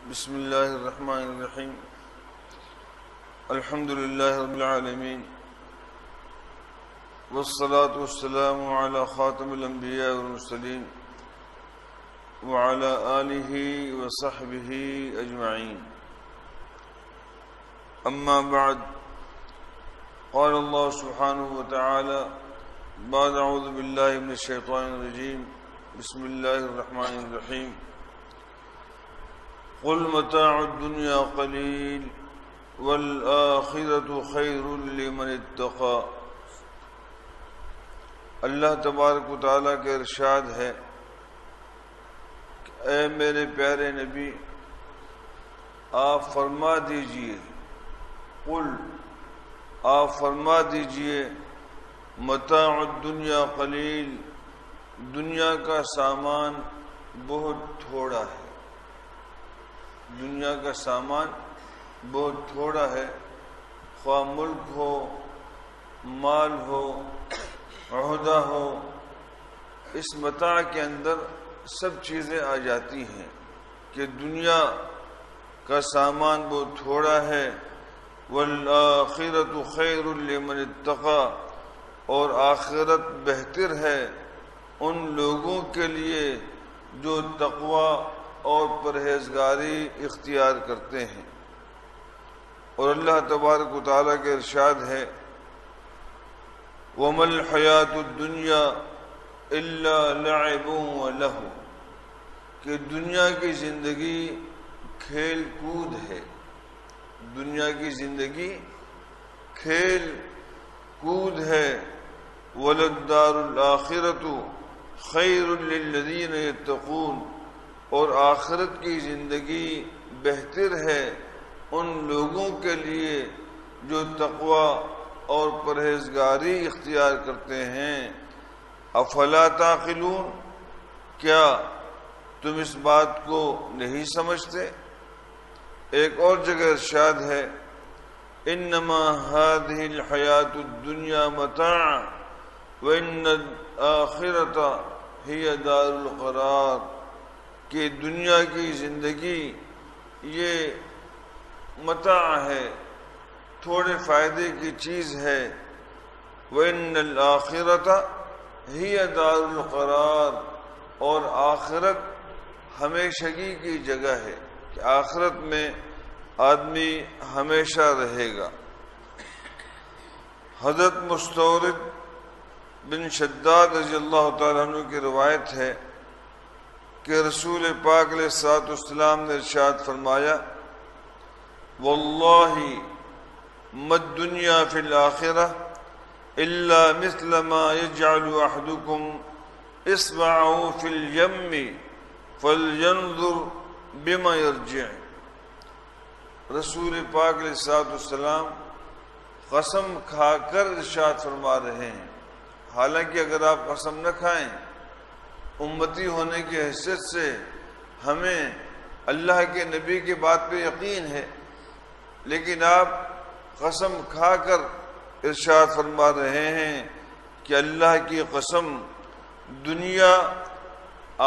بسم الله الرحمن الرحيم. الحمد لله رب العالمين، والصلاة والسلام على خاتم الأنبياء والمرسلين وعلى آله وصحبه أجمعين. أما بعد، قال الله سبحانه وتعالى بعد أعوذ بالله من الشيطان الرجيم، بسم الله الرحمن الرحيم. قل متاع الدنيا قلیل والآخرة خیر لمن اتقى. اللہ تبارک و تعالیٰ کے ارشاد ہے کہ اے میرے پیارے نبی، آپ فرما دیجئے، قل آپ فرما دیجئے، متاع الدنیا قلیل، دنیا کا سامان بہت تھوڑا ہے. دنیا کا سامان بہت تھوڑا ہے، خواہ ملک ہو، مال ہو، عہدہ ہو، اس متاع کے اندر سب چیزیں آ جاتی ہیں کہ دنیا کا سامان بہت تھوڑا ہے. والآخرۃ خیر لمن اتقى، اور آخرت بہتر ہے ان لوگوں کے لیے جو تقوی اور پرہیزگاری اختیار کرتے ہیں. اور اللہ تبارک و تعالیٰ کے ارشاد ہے وَمَا الْحَيَاةُ الدُّنْيَا إِلَّا لَعِبٌ وَلَهْوٌ، کہ دنیا کی زندگی کھیل کود ہے. دنیا کی زندگی کھیل کود ہے. وَلَلدَّارُ الْآخِرَةُ خَيْرٌ لِلَّذِينَ يَتَّقُونَ، اور آخرت کی زندگی بہتر ہے ان لوگوں کے لیے جو تقوی اور پرہیزگاری اختیار کرتے ہیں. افلا تعقلون، کیا تم اس بات کو نہیں سمجھتے؟ ایک اور جگہ ارشاد ہے انما هذه الحیاة الدنیا متاع وان الآخرۃ هی دار القرار، کہ دنیا کی زندگی یہ متاع ہے، تھوڑے فائدے کی چیز ہے. وَإِنَّ الْآخِرَةَ هِيَ دَارُ الْقَرَارِ، اور آخرت ہمیشگی کی جگہ ہے کہ آخرت میں آدمی ہمیشہ رہے گا. حضرت مستورد بن شداد رضی اللہ تعالیٰ عنہ کی روایت ہے کہ رسول پاک علیہ الصلوۃ والسلام نے ارشاد فرمایا واللہ ما الدنیا فی الآخرہ الا مثل ما یجعل احدکم اصبعہ فی الیم فلینظر بما یرجع. رسول پاک علیہ الصلوۃ والسلام قسم کھا کر ارشاد فرما رہے ہیں، حالانکہ اگر آپ قسم نہ کھائیں، امتی ہونے کی حیثیت سے ہمیں اللہ کے نبی کی بات پہ یقین ہے، لیکن آپ قسم کھا کر ارشاد فرما رہے ہیں کہ اللہ کی قسم دنیا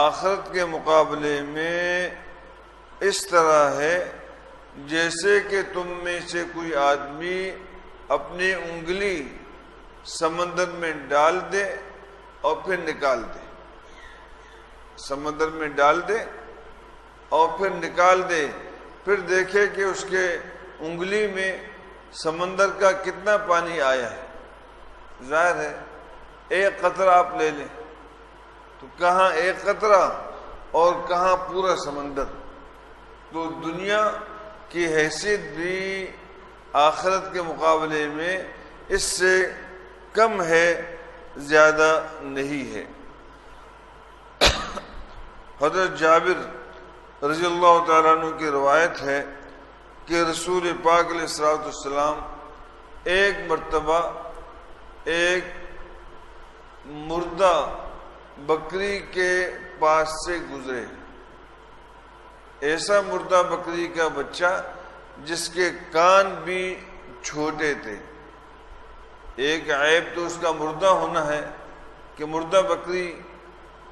آخرت کے مقابلے میں اس طرح ہے جیسے کہ تم میں سے کوئی آدمی اپنی انگلی سمندر میں ڈال دے اور پھر نکال دے. سمندر میں ڈال دے اور پھر نکال دے، پھر دیکھے کہ اس کے انگلی میں سمندر کا کتنا پانی آیا ہے. ظاہر ہے ایک قطرہ آپ لے لیں تو کہاں ایک قطرہ اور کہاں پورا سمندر. تو دنیا کی حیثیت بھی آخرت کے مقابلے میں اس سے کم ہے، زیادہ نہیں ہے. حضرت جابر رضی اللہ تعالیٰ عنہ کی روایت ہے کہ رسول پاک علیہ الصلوۃ والسلام ایک مرتبہ ایک مردہ بکری کے پاس سے گزرے. ایسا مردہ بکری کا بچہ جس کے کان بھی چھوٹے تھے. ایک عیب تو اس کا مردہ ہونا ہے کہ مردہ بکری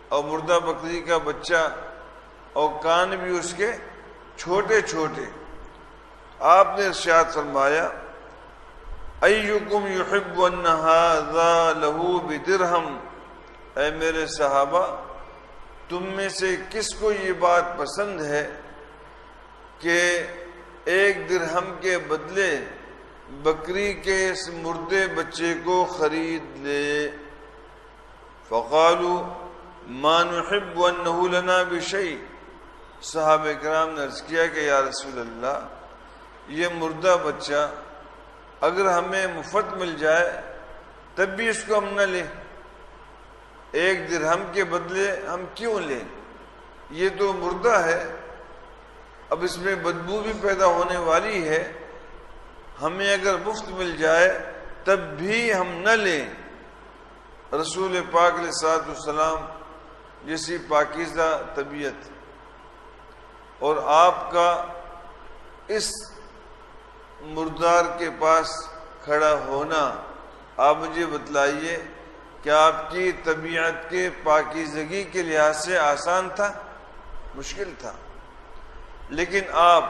اور مردہ بکری کا بچہ اور کان بھی اس کے چھوٹے چھوٹے. آپ نے ارشاد فرمایا ایکم یحب ان ھذا لہ بدرہم، اے میرے صحابہ تم میں سے کس کو یہ بات پسند ہے کہ 1 درہم کے بدلے بکری کے اس مردے بچے کو خرید لے؟ فقالوا ما نحب انہ لنا بشیء. صحابہ کرام نے عرض کیا کہ یا رسول اللہ یہ مردہ بچہ اگر ہمیں مفت مل جائے تب بھی اس کو ہم نہ لیں، 1 درہم کے بدلے ہم کیوں لیں؟ یہ تو مردہ ہے، اب اس میں بدبو بھی پیدا ہونے والی ہے، ہمیں اگر مفت مل جائے تب بھی ہم نہ لیں. رسول پاک علیہ الصلوۃ والسلام جیسی پاکیزہ طبیعت اور آپ کا اس مردار کے پاس کھڑا ہونا، آپ مجھے بتلائیے کہ آپ کی طبیعت کے پاکیزگی کے لحاظ سے آسان تھا؟ مشکل تھا. لیکن آپ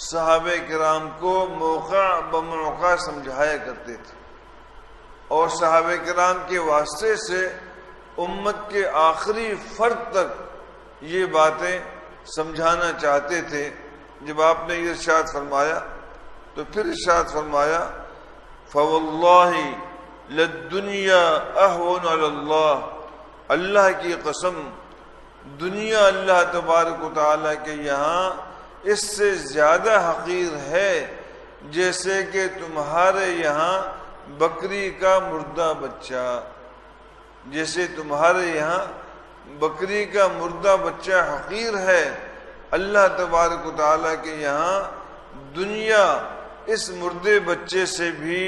صحابہ کرام کو موقع بموقع سمجھایا کرتے تھے اور صحابہ کرام کے واسطے سے امت کے آخری فرد تک یہ باتیں سمجھانا چاہتے تھے. جب آپ نے یہ ارشاد فرمایا تو پھر ارشاد فرمایا فواللہ للدنیا اہون علی اللہ، اللہ کی قسم دنیا اللہ تبارک و تعالیٰ کے یہاں اس سے زیادہ حقیر ہے جیسے کہ تمہارے یہاں بکری کا مردہ بچہ. جیسے تمہارے یہاں بکری کا مردہ بچہ حقیر ہے، اللہ تبارک و تعالیٰ کے یہاں دنیا اس مردے بچے سے بھی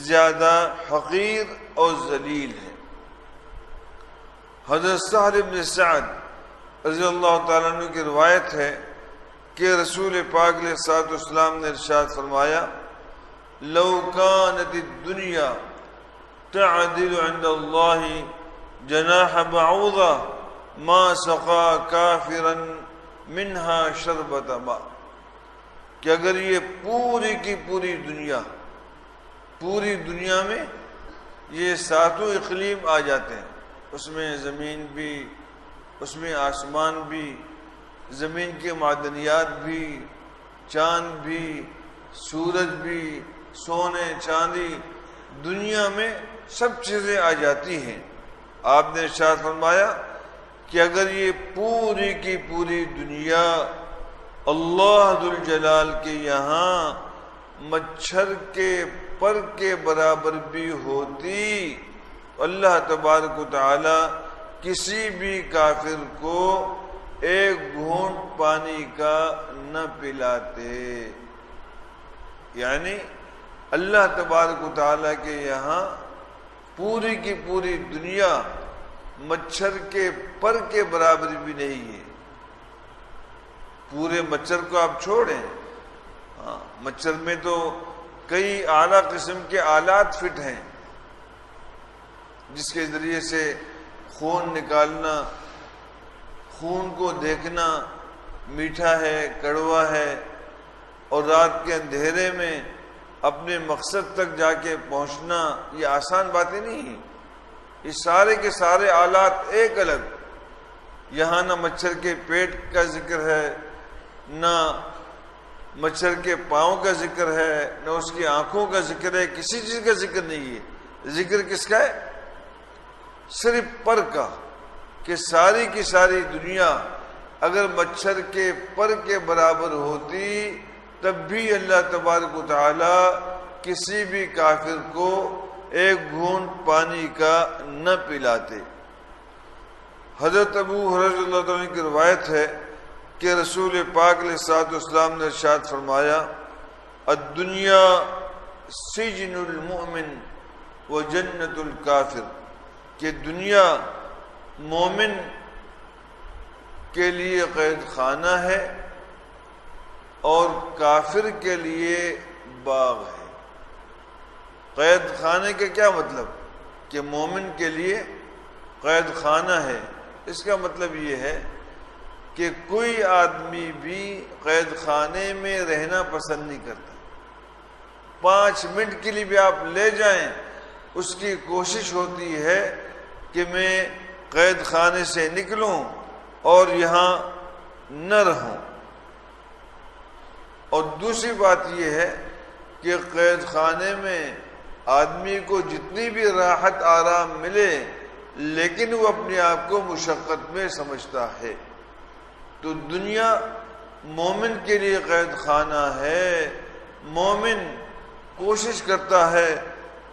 زیادہ حقیر اور ذلیل ہے. حضرت سہل بن سعد رضی اللہ تعالیٰ عنہ کی روایت ہے کہ رسول پاک علیہ الصلوۃ والسلام نے ارشاد فرمایا لو کانت الدنیا تعدل عند اللہ جناح بعوضہ ما سقا کافرا منها شربۃ ماء، کہ اگر یہ پوری کی پوری دنیا میں یہ 7 اقلیم آ جاتے ہیں، اس میں زمین بھی، اس میں آسمان بھی، زمین کے معدنیات بھی، چاند بھی، سورج بھی، سونے چاندی، دنیا میں سب چیزیں آ جاتی ہیں. آپ نے ارشاد فرمایا کہ اگر یہ پوری کی پوری دنیا اللہ ذوالجلال کے یہاں مچھر کے پر کے برابر بھی ہوتی، اللہ تبارک و تعالی کسی بھی کافر کو 1 گھونٹ پانی کا نہ پلاتے. یعنی اللہ تبارک و تعالی کے یہاں پوری کی پوری دنیا مچھر کے پر کے برابر بھی نہیں ہے. پورے مچھر کو آپ چھوڑیں، مچھر میں تو کئی اعلیٰ قسم کے آلات فٹ ہیں جس کے ذریعے سے خون نکالنا، خون کو دیکھنا میٹھا ہے کڑوا ہے، اور رات کے اندھیرے میں اپنے مقصد تک جا کے پہنچنا یہ آسان باتیں نہیں ہیں. یہ سارے کے سارے آلات ایک الگ، یہاں نہ مچھر کے پیٹ کا ذکر ہے، نہ مچھر کے پاؤں کا ذکر ہے، نہ اس کی آنکھوں کا ذکر ہے، کسی چیز کا ذکر نہیں ہے. ذکر کس کا ہے؟ صرف پر کا، کہ ساری کی ساری دنیا اگر مچھر کے پر کے برابر ہوتی تب بھی اللہ تبارک و تعالی کسی بھی کافر کو 1 گھونٹ پانی کا نہ پلاتے. حضرت ابو ہریرہ رضی اللہ عنہ کی روایت ہے کہ رسول پاک علیہ الصلوۃ والسلام نے ارشاد فرمایا الدنیا سجن المؤمن و جنت الکافر، کہ دنیا مومن کے لیے قید خانہ ہے اور کافر کے لیے باغ ہے. قید خانے کا کیا مطلب؟ کہ مومن کے لیے قید خانہ ہے. اس کا مطلب یہ ہے کہ کوئی آدمی بھی قید خانے میں رہنا پسند نہیں کرتا. 5 منٹ کے لیے بھی آپ لے جائیں اس کی کوشش ہوتی ہے کہ میں قید خانے سے نکلوں اور یہاں نہ رہوں. اور دوسری بات یہ ہے کہ قید خانے میں آدمی کو جتنی بھی راحت آرام ملے لیکن وہ اپنے آپ کو مشقت میں سمجھتا ہے. تو دنیا مومن کے لیے قید خانہ ہے. مومن کوشش کرتا ہے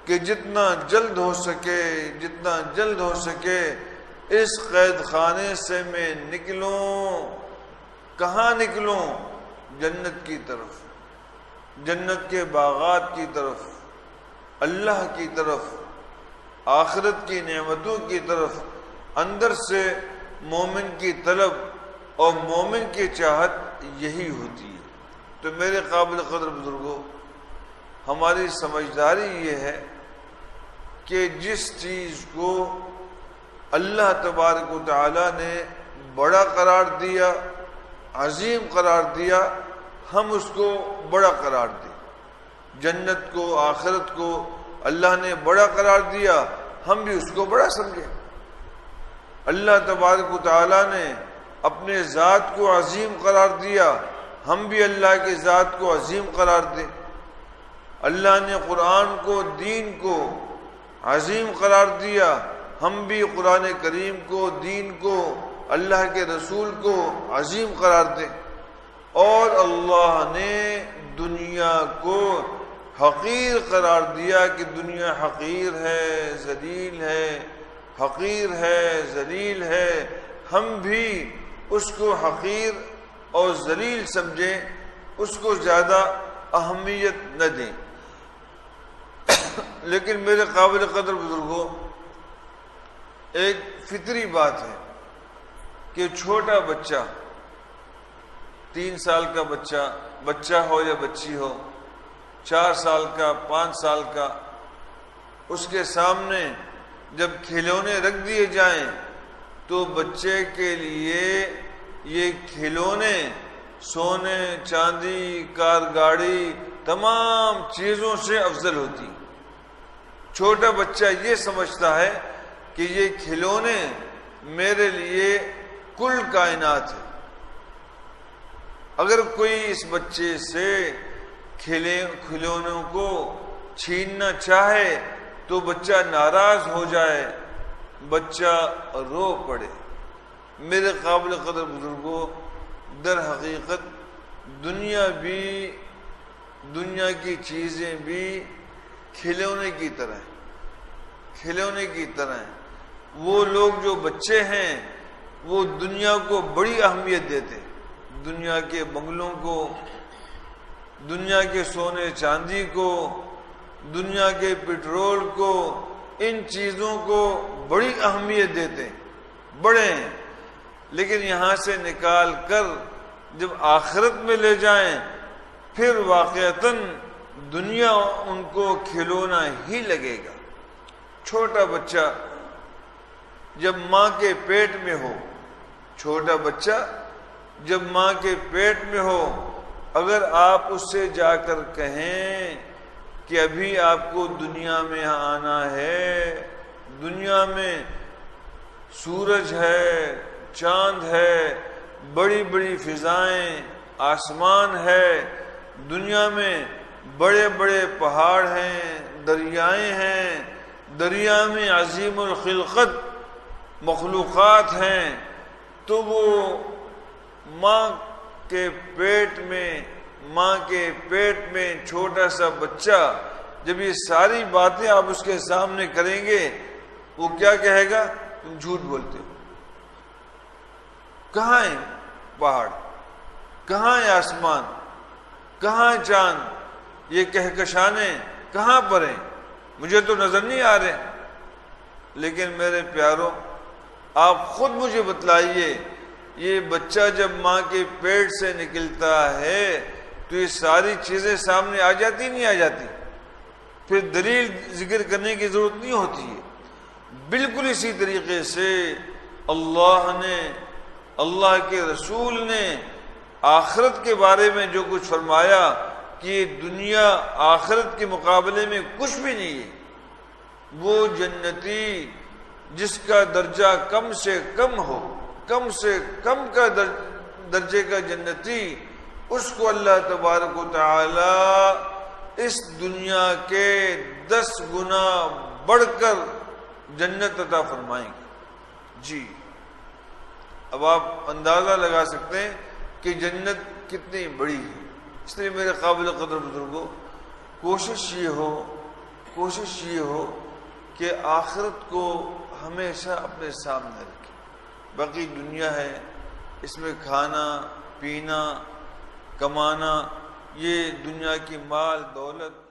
کہ جتنا جلد ہو سکے اس قید خانے سے میں نکلوں. کہاں نکلوں؟ جنت کی طرف، جنت کے باغات کی طرف، اللہ کی طرف، آخرت کی نعمتوں کی طرف. اندر سے مومن کی طلب اور مومن کی چاہت یہی ہوتی ہے. تو میرے قابل قدر بزرگوں، ہماری سمجھداری یہ ہے کہ جس چیز کو اللہ تبارک و تعالی نے بڑا قرار دیا، عظیم قرار دیا، ہم اس کو بڑا قرار دیں. جنت کو، آخرت کو اللہ نے بڑا قرار دیا، ہم بھی اس کو بڑا سمجھیں. اللہ تبارک و تعالی نے اپنے ذات کو عظیم قرار دیا، ہم بھی اللہ کی ذات کو عظیم قرار دیں. اللہ نے قرآن کو، دین کو عظیم قرار دیا، ہم بھی قرآن کریم کو، دین کو، اللہ کے رسول کو عظیم قرار دیں. اور اللہ نے دنیا کو حقیر قرار دیا کہ دنیا حقیر ہے، ذلیل ہے، حقیر ہے، ذلیل ہے. ہم بھی اس کو حقیر اور ذلیل سمجھیں، اس کو زیادہ اہمیت نہ دیں. لیکن میرے قابل قدر بزرگوں، ایک فطری بات ہے کہ چھوٹا بچہ، 3 سال کا بچہ ہو یا بچی ہو، 4 سال کا، 5 سال کا، اس کے سامنے جب کھلونے رکھ دیے جائیں تو بچے کے لیے یہ کھلونے سونے، چاندی، کار گاڑی، تمام چیزوں سے افضل ہوتی. چھوٹا بچہ یہ سمجھتا ہے کہ یہ کھلونے میرے لیے کل کائنات ہے. اگر کوئی اس بچے سے کھلونوں کو چھیننا چاہے تو بچہ ناراض ہو جائے، بچہ رو پڑے. میرے قابل قدر بزرگوں، در حقیقت دنیا کی چیزیں بھی کھلونے کی طرح ہیں. وہ لوگ جو بچے ہیں وہ دنیا کو بڑی اہمیت دیتے، دنیا کے بنگلوں کو، دنیا کے سونے چاندی کو، دنیا کے پیٹرول کو، ان چیزوں کو بڑی اہمیت دیتے، بڑے ہیں. لیکن یہاں سے نکال کر جب آخرت میں لے جائیں پھر واقعتاً دنیا ان کو کھلونا ہی لگے گا. چھوٹا بچہ جب ماں کے پیٹ میں ہو، چھوٹا بچہ جب ماں کے پیٹ میں ہو، اگر آپ اس سے جا کر کہیں کہ ابھی آپ کو دنیا میں آنا ہے، دنیا میں سورج ہے، چاند ہے، بڑی بڑی فضائیں، آسمان ہے، دنیا میں بڑے بڑے پہاڑ ہیں، دریائیں ہیں، دریا میں عظیم الخلقت مخلوقات ہیں، تو وہ ماں کے پیٹ میں چھوٹا سا بچہ جب یہ ساری باتیں آپ اس کے سامنے کریں گے، وہ کیا کہے گا؟ تم جھوٹ بولتے ہو. کہاں ہے پہاڑ؟ کہاں ہے آسمان؟ کہاں ہے چاند؟ یہ کہکشانے کہاں پر ہیں؟ مجھے تو نظر نہیں آ رہے. لیکن میرے پیاروں، آپ خود مجھے بتلائیے، یہ بچہ جب ماں کے پیٹ سے نکلتا ہے تو یہ ساری چیزیں سامنے آ جاتی نہیں آ جاتی؟ پھر دلیل ذکر کرنے کی ضرورت نہیں ہوتی ہے. بالکل اسی طریقے سے اللہ نے اللہ کے رسول نے آخرت کے بارے میں جو کچھ فرمایا کہ دنیا آخرت کے مقابلے میں کچھ بھی نہیں ہے، وہ جنتی جس کا درجہ کم سے کم ہو، کم سے کم کا درجے کا جنتی، اس کو اللہ تبارک و تعالی اس دنیا کے 10 گنا بڑھ کر جنت عطا فرمائیں گے۔ جی اب آپ اندازہ لگا سکتے ہیں کہ جنت کتنی بڑی ہے۔ اس لیے میرے قابل قدر بزرگوں، کوشش یہ ہو کہ آخرت کو ہمیشہ اپنے سامنے رکھیں۔ باقی دنیا ہے، اس میں کھانا پینا کمانا، یہ دنیا کی مال دولت